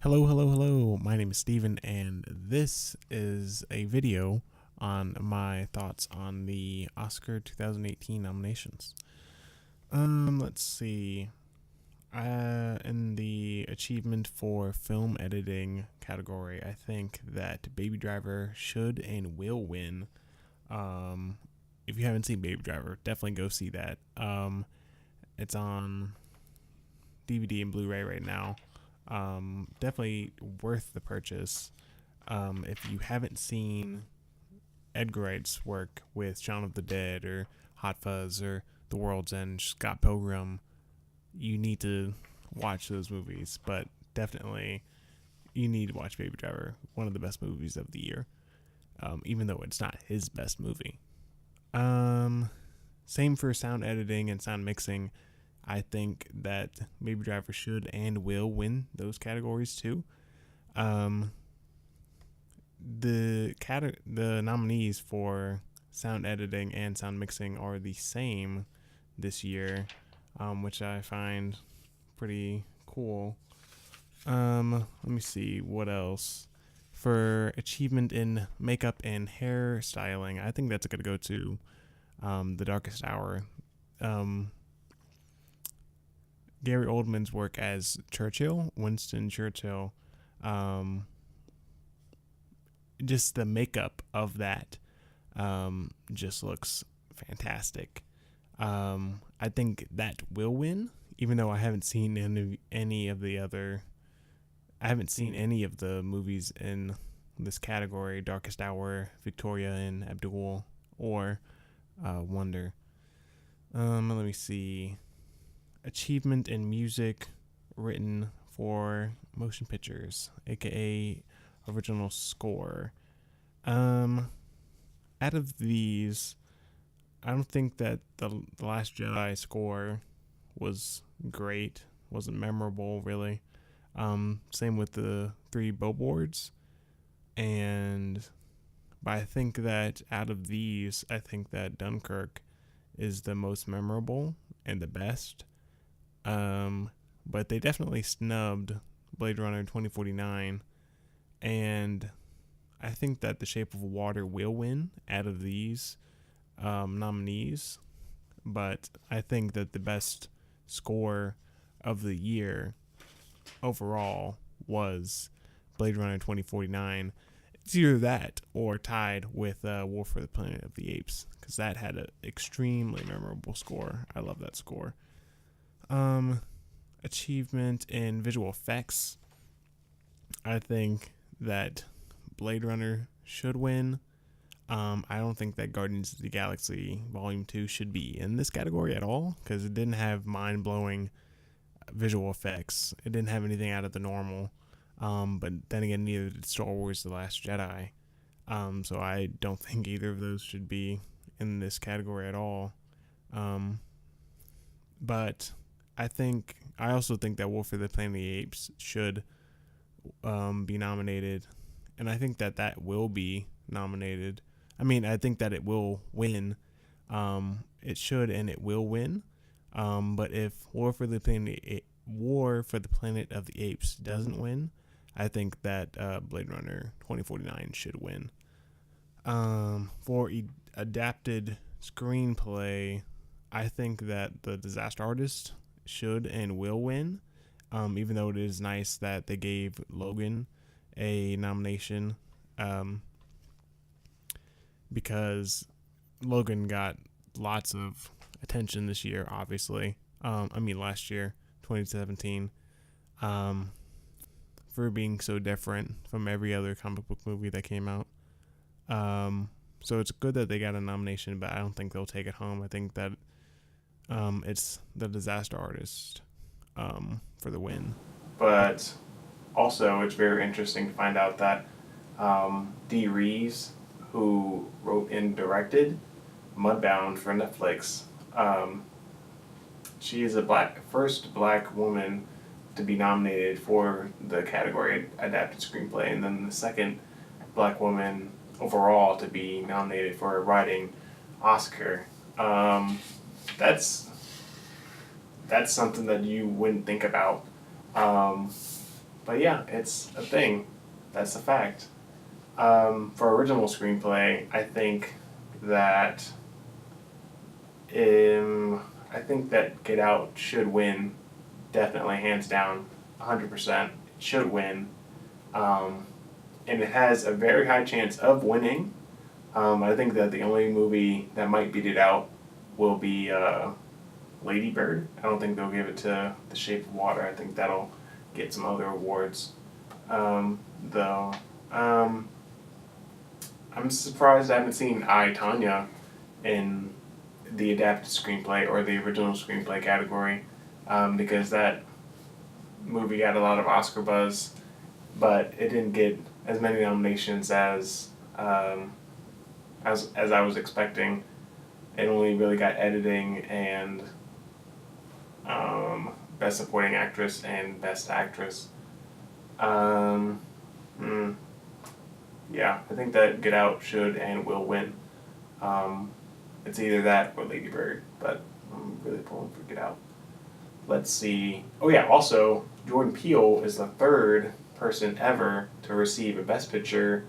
Hello, hello, hello. My name is Steven, and this is a video on my thoughts on the Oscar 2018 nominations. Let's see. In the achievement for film editing category, I think that Baby Driver should and will win. Um, if you haven't seen Baby Driver, definitely go see that. It's on DVD and Blu-ray right now. Definitely worth the purchase. If you haven't seen Edgar Wright's work with Shaun of the Dead or Hot Fuzz or The World's End, Scott Pilgrim, you need to watch those movies. But definitely, you need to watch Baby Driver, one of the best movies of the year, even though it's not his best movie. Same for sound editing and sound mixing. I think that Baby Driver should and will win those categories too. Um, the nominees for sound editing and sound mixing are the same this year, which I find pretty cool. Let me see what else. For achievement in makeup and hair styling, I think that's going to go to The Darkest Hour. Gary Oldman's work as Winston Churchill, just the makeup of that just looks fantastic. I think that will win, even though I haven't seen any of the movies in this category: Darkest Hour, Victoria and Abdul, or Wonder. Let me see. Achievement in music written for motion pictures, aka original score. Out of these, I don't think that the Last Jedi score was great, wasn't memorable really. Same with the Three Billboards, but I think that out of these, I think that Dunkirk is the most memorable and the best. But they definitely snubbed Blade Runner 2049, and I think that The Shape of Water will win out of these nominees, but I think that the best score of the year overall was Blade Runner 2049. It's either that or tied with War for the Planet of the Apes, because that had an extremely memorable score. I love that score. Achievement in visual effects, I think that Blade Runner should win. I don't think that Guardians of the Galaxy Volume 2 should be in this category at all, because it didn't have mind-blowing visual effects. It didn't have anything out of the normal. But then again, neither did Star Wars The Last Jedi. So I don't think either of those should be in this category at all. But I also think that War for the Planet of the Apes should be nominated, and I think that will be nominated. I mean, I think that it will win. It should and it will win. But if War for the Planet of the Apes doesn't win, I think that Blade Runner 2049 should win. For adapted screenplay, I think that The Disaster Artist should and will win, even though it is nice that they gave Logan a nomination, because Logan got lots of attention this year, obviously. Last year, 2017, for being so different from every other comic book movie that came out. So it's good that they got a nomination, but I don't think they'll take it home. I think that it's The Disaster Artist for the win. But also, it's very interesting to find out that Dee Reeves, who wrote and directed Mudbound for Netflix, she is the first black woman to be nominated for the category Adapted Screenplay, and then the second black woman overall to be nominated for a writing Oscar. That's something that you wouldn't think about. But yeah, it's a thing. That's a fact. For original screenplay, that um, I think that Get Out should win, definitely hands down, 100%. It should win, um, and it has a very high chance of winning. I think that the only movie that might beat it out will be Lady Bird. I don't think they'll give it to The Shape of Water. I think that'll get some other awards. Though, I'm surprised I haven't seen I, Tanya in the adapted screenplay or the original screenplay category, because that movie got a lot of Oscar buzz, but it didn't get as many nominations as I was expecting. It only really got editing and best supporting actress and best actress. Um, mm, yeah, I think that Get Out should and will win. Um, it's either that or Lady Bird, but I'm really pulling for Get Out. Let's see. Oh yeah, also Jordan Peele is the third person ever to receive a Best Picture,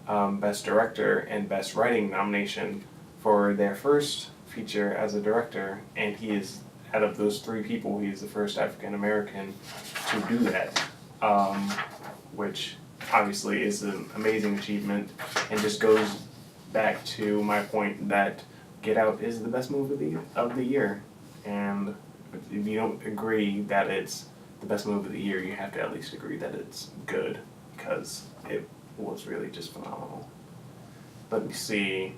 Best Director, and Best Writing nomination for their first feature as a director, and he is, out of those three people, he's the first African American to do that, which obviously is an amazing achievement, and just goes back to my point that Get Out is the best movie of the year, and if you don't agree that it's the best movie of the year, you have to at least agree that it's good, because it was really just phenomenal. Let me see.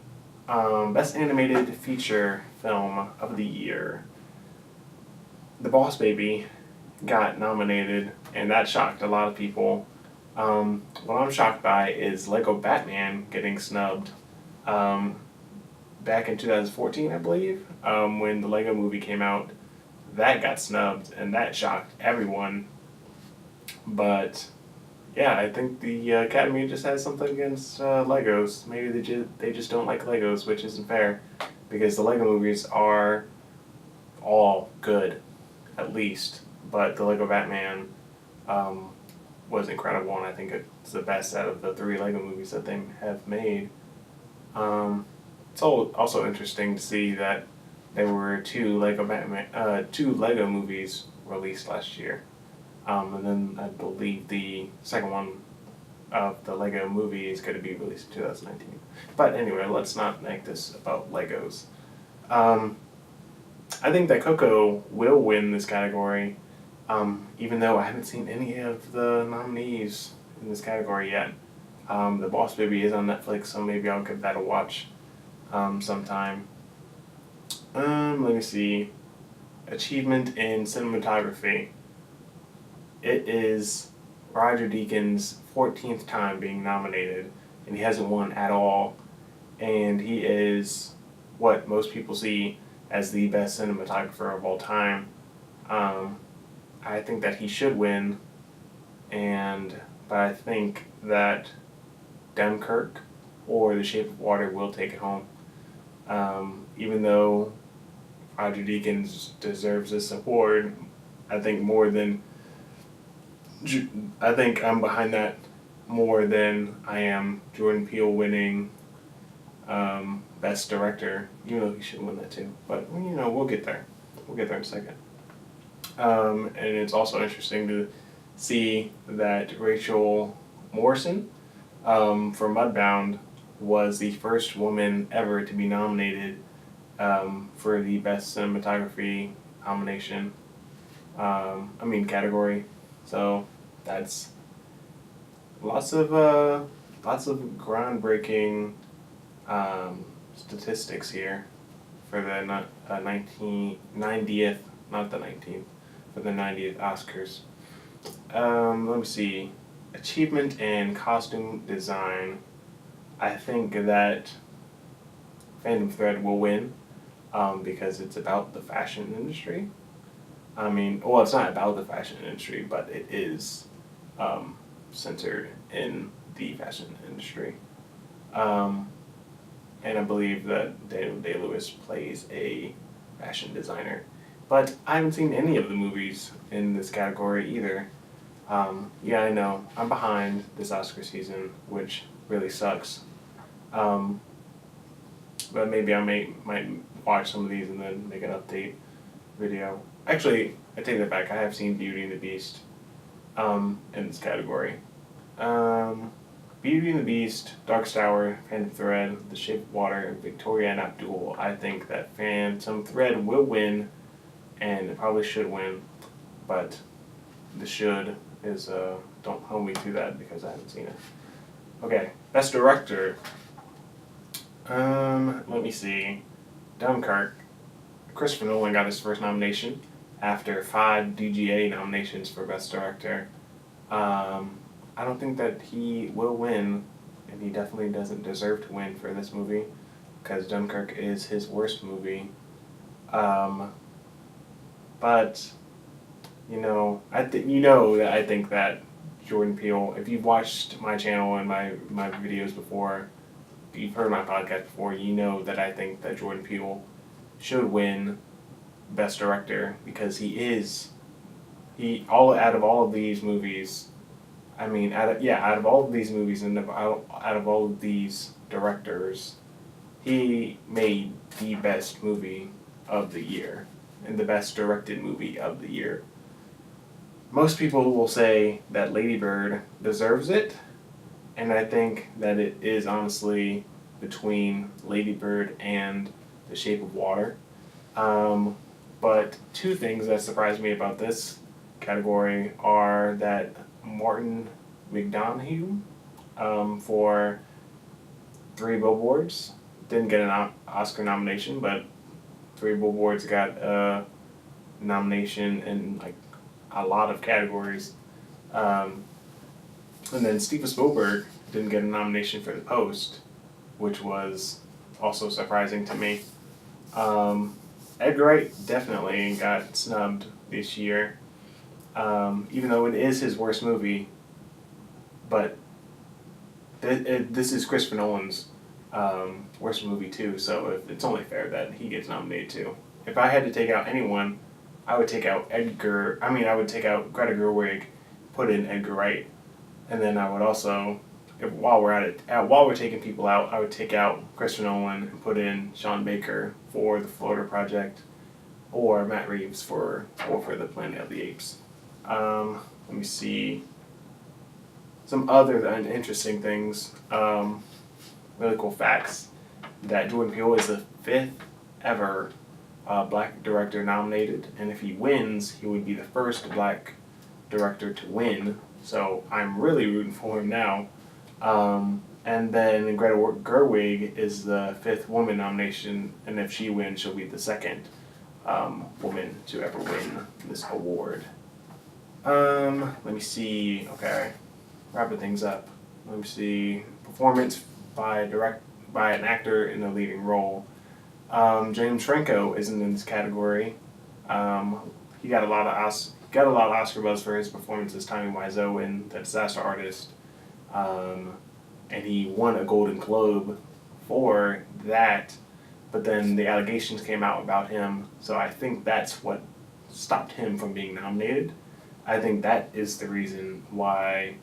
Best Animated Feature Film of the Year. The Boss Baby got nominated, and that shocked a lot of people. What I'm shocked by is Lego Batman getting snubbed. Back in 2014, I believe, when the Lego movie came out, that got snubbed, and that shocked everyone. But yeah, I think the Academy just has something against Legos. Maybe they just don't like Legos, which isn't fair, because the Lego movies are all good, at least. But the Lego Batman was incredible, and I think it's the best out of the three Lego movies that they have made. It's also interesting to see that there were two Lego movies released last year, and then I believe the second one of the Lego movie is going to be released in 2019. But anyway, let's not make this about Legos. I think that Coco will win this category, even though I haven't seen any of the nominees in this category yet. The Boss Baby is on Netflix, so maybe I'll give that a watch sometime. Let me see. Achievement in Cinematography. It is Roger Deakins' 14th time being nominated, and he hasn't won at all. And he is what most people see as the best cinematographer of all time. I think that he should win, but I think that Dunkirk or The Shape of Water will take it home. Even though Roger Deakins deserves this award, I think I'm behind that more than I am Jordan Peele winning Best Director, even though he should win that too. But we'll get there. We'll get there in a second. And it's also interesting to see that Rachel Morrison for Mudbound was the first woman ever to be nominated for the Best Cinematography nomination. Category. So that's lots of groundbreaking statistics here for the 90th, not the 19th, for the 90th Oscars. Let me see. Achievement in Costume Design. I think that Phantom Thread will win because it's about the fashion industry. It's not about the fashion industry, but it is centered in the fashion industry. And I believe that Daniel Day-Lewis plays a fashion designer. But I haven't seen any of the movies in this category either. Yeah, I know. I'm behind this Oscar season, which really sucks. Um, but maybe might watch some of these and then make an update video. Actually, I take that back. I have seen Beauty and the Beast in this category. Um, Beauty and the Beast, Darkest Hour, Phantom Thread, The Shape of Water, and Victoria and Abdul. I think that Phantom Thread will win, and it probably should win, but the should is don't hold me to that because I haven't seen it. Okay, Best Director. Let me see. Dunkirk. Christopher Nolan got his first nomination after 5 DGA nominations for Best Director. I don't think that he will win, and he definitely doesn't deserve to win for this movie because Dunkirk is his worst movie. But that I think that Jordan Peele. If you've watched my channel and my videos before, if you've heard my podcast before, you know that I think that Jordan Peele should win Best Director because out of all of these movies. I mean, out of all of these movies and out of all of these directors, he made the best movie of the year and the best directed movie of the year. Most people will say that Lady Bird deserves it, and I think that it is honestly between Lady Bird and The Shape of Water. But two things that surprised me about this category are that Martin McDonough for Three Billboards didn't get an Oscar nomination, but Three Billboards got a nomination in like a lot of categories. And then Steven Spielberg didn't get a nomination for The Post, which was also surprising to me. Edgar Wright definitely got snubbed this year, even though it is his worst movie. But this is Christopher Nolan's worst movie too, so it's only fair that he gets nominated too. If I had to take out anyone, I would take out I would take out Greta Gerwig, put in Edgar Wright, and then I would also, while we're taking people out, I would take out Christopher Nolan and put in Sean Baker for The Florida Project, or Matt Reeves for the Planet of the Apes. Let me see. Some other interesting things, really cool facts, that Jordan Peele is the 5th ever black director nominated, and if he wins, he would be the first black director to win, so I'm really rooting for him now. And then Greta Gerwig is the 5th woman nomination, and if she wins, she'll be the 2nd woman to ever win this award. Let me see. Okay, wrapping things up. Let me see. Performance by an actor in a leading role. James Franco isn't in this category. He got a lot of Oscar buzz for his performance as Tommy Wiseau in The Disaster Artist, and he won a Golden Globe for that. But then the allegations came out about him, so I think that's what stopped him from being nominated. I think that is the reason why.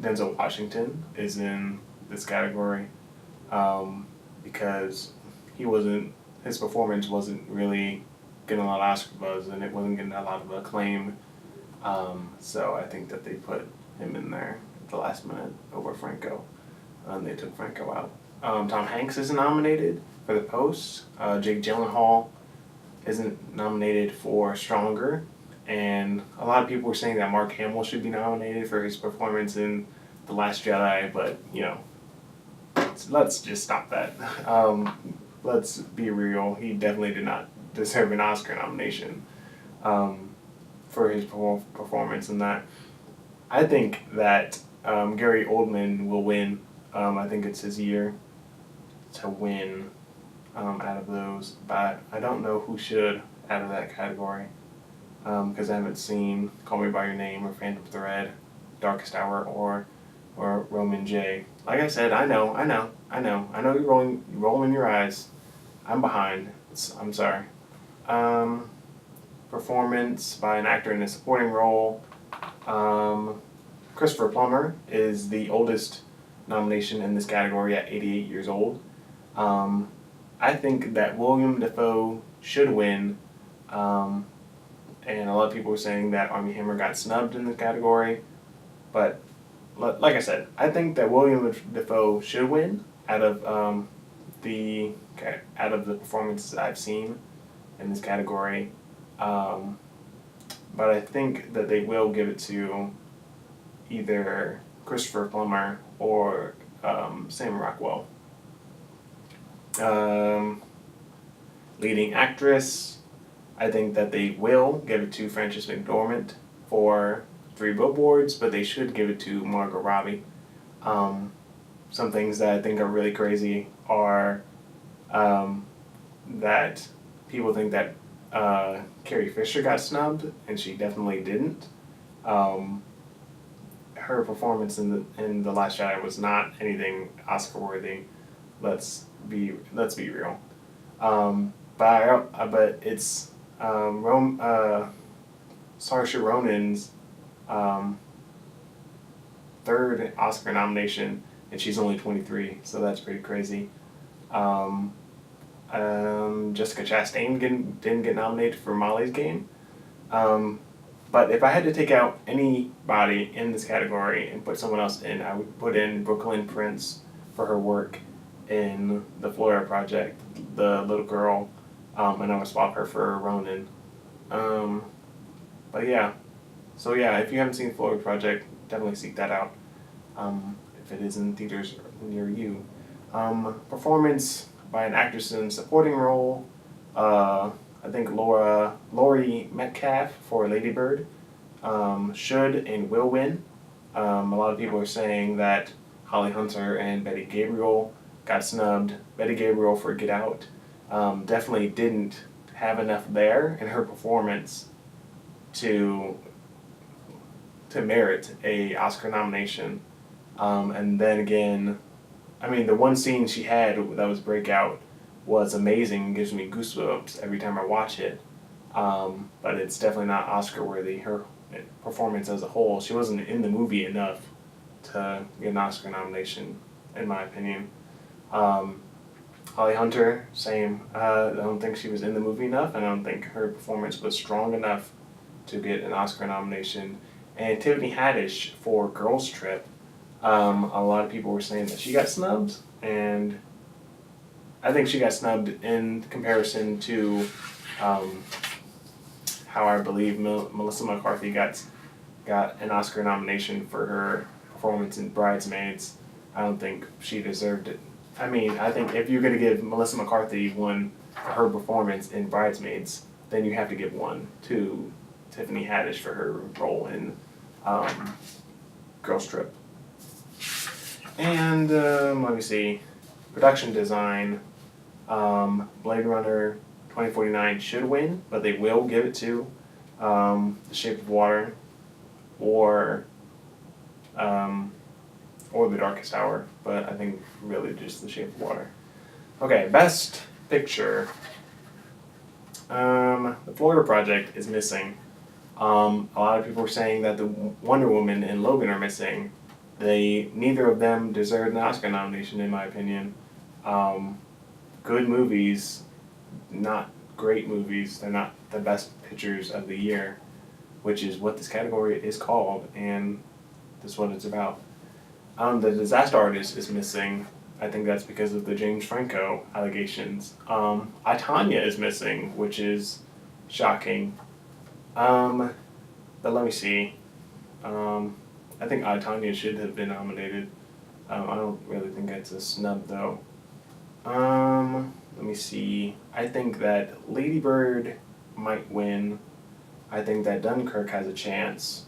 Denzel Washington is in this category, because his performance wasn't really getting a lot of Oscar buzz, and it wasn't getting a lot of acclaim. So I think that they put him in there at the last minute over Franco. They took Franco out. Tom Hanks isn't nominated for The Post. Jake Gyllenhaal isn't nominated for Stronger. And a lot of people were saying that Mark Hamill should be nominated for his performance in The Last Jedi, but, let's just stop that. Let's be real. He definitely did not deserve an Oscar nomination for his performance in that. I think that Gary Oldman will win. I think it's his year to win out of those, but I don't know who should out of that category. Because I haven't seen Call Me By Your Name or Phantom Thread, Darkest Hour, or Roman J. Like I said, I know you're rolling your eyes. I'm behind. I'm sorry. performance by an actor in a supporting role. Christopher Plummer is the oldest nomination in this category at 88 years old. I think that William Dafoe should win, and a lot of people were saying that Armie Hammer got snubbed in the category, but like I said, I think that William Dafoe should win out of the performances I've seen in this category, but I think that they will give it to either Christopher Plummer or Sam Rockwell. Leading actress, I think that they will give it to Frances McDormand for Three Billboards, but they should give it to Margot Robbie. Some things that I think are really crazy are that people think that Carrie Fisher got snubbed, and she definitely didn't. Her performance in the Last Jedi was not anything Oscar worthy. Let's be real. But it's Saoirse Ronan's third Oscar nomination, and she's only 23, so that's pretty crazy. Jessica Chastain didn't get nominated for Molly's Game. But if I had to take out anybody in this category and put someone else in, I would put in Brooklyn Prince for her work in the Florida Project, the little girl, and I would swap her for Ronan. But yeah, so yeah, if you haven't seen Florida Project, definitely seek that out if it is in theaters near you. Performance by an actress in supporting role, I think Laurie Metcalf for Lady Bird should and will win. A lot of people are saying that Holly Hunter and Betty Gabriel got snubbed. Betty Gabriel for Get Out definitely didn't have enough there in her performance to merit a Oscar nomination. And then again, I mean, the one scene she had that was breakout was amazing. It gives me goosebumps every time I watch it. But it's definitely not Oscar worthy. Her performance as a whole, she wasn't in the movie enough to get an Oscar nomination, in my opinion. Holly Hunter, same. I don't think she was in the movie enough, and I don't think her performance was strong enough to get an Oscar nomination. And Tiffany Haddish for Girls Trip, a lot of people were saying that she got snubbed, and I think she got snubbed in comparison to how I believe Melissa McCarthy got an Oscar nomination for her performance in Bridesmaids. I don't think she deserved it. I mean, I think if you're going to give Melissa McCarthy one for her performance in Bridesmaids, then you have to give one to Tiffany Haddish for her role in Girls Trip. And let me see, production design, Blade Runner 2049 should win, but they will give it to The Shape of Water or The Darkest Hour, but I think really just The Shape of Water. Okay, Best Picture. The Florida Project is missing. A lot of people are saying that the Wonder Woman and Logan are missing. Neither of them deserve an Oscar nomination, in my opinion. Good movies, not great movies. They're not the best pictures of the year, which is what this category is called, and that's what it's about. The Disaster Artist is missing. I think that's because of the James Franco allegations. I, Tonya is missing, which is shocking. But let me see. I think I, Tonya should have been nominated. I don't really think it's a snub, though. Let me see. I think that Lady Bird might win. I think that Dunkirk has a chance.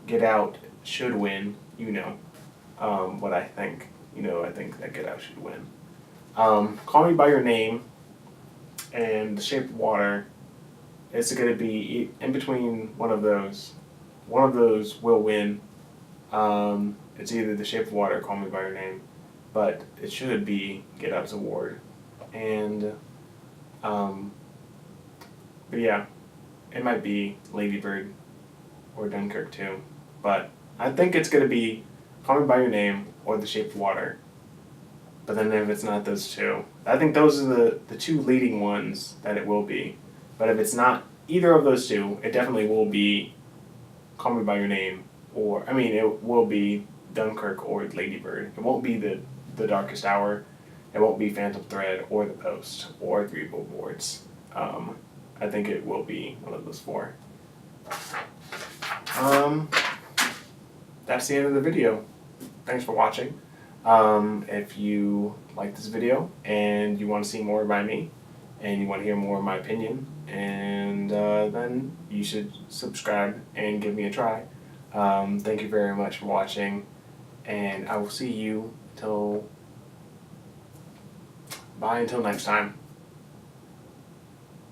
Get Out should win. You know what I think. I think that Get Out should win. Call Me By Your Name and The Shape of Water. It's going to be in between one of those. One of those will win. It's either The Shape of Water or Call Me By Your Name. But it should be Get Out's award. And But yeah, it might be Lady Bird or Dunkirk too. But I think it's going to be Call Me By Your Name or The Shape of Water. But then if it's not those two, I think those are the two leading ones that it will be. But if it's not either of those two, it definitely will be Call Me By Your Name, or I mean, it will be Dunkirk or Lady Bird. It won't be the Darkest Hour. It won't be Phantom Thread or The Post or Three Billboards. I think it will be one of those four. That's the end of the video. Thanks for watching. If you like this video and you want to see more by me and you want to hear more of my opinion, and then you should subscribe and give me a try. Thank you very much for watching, and I will see you bye until next time.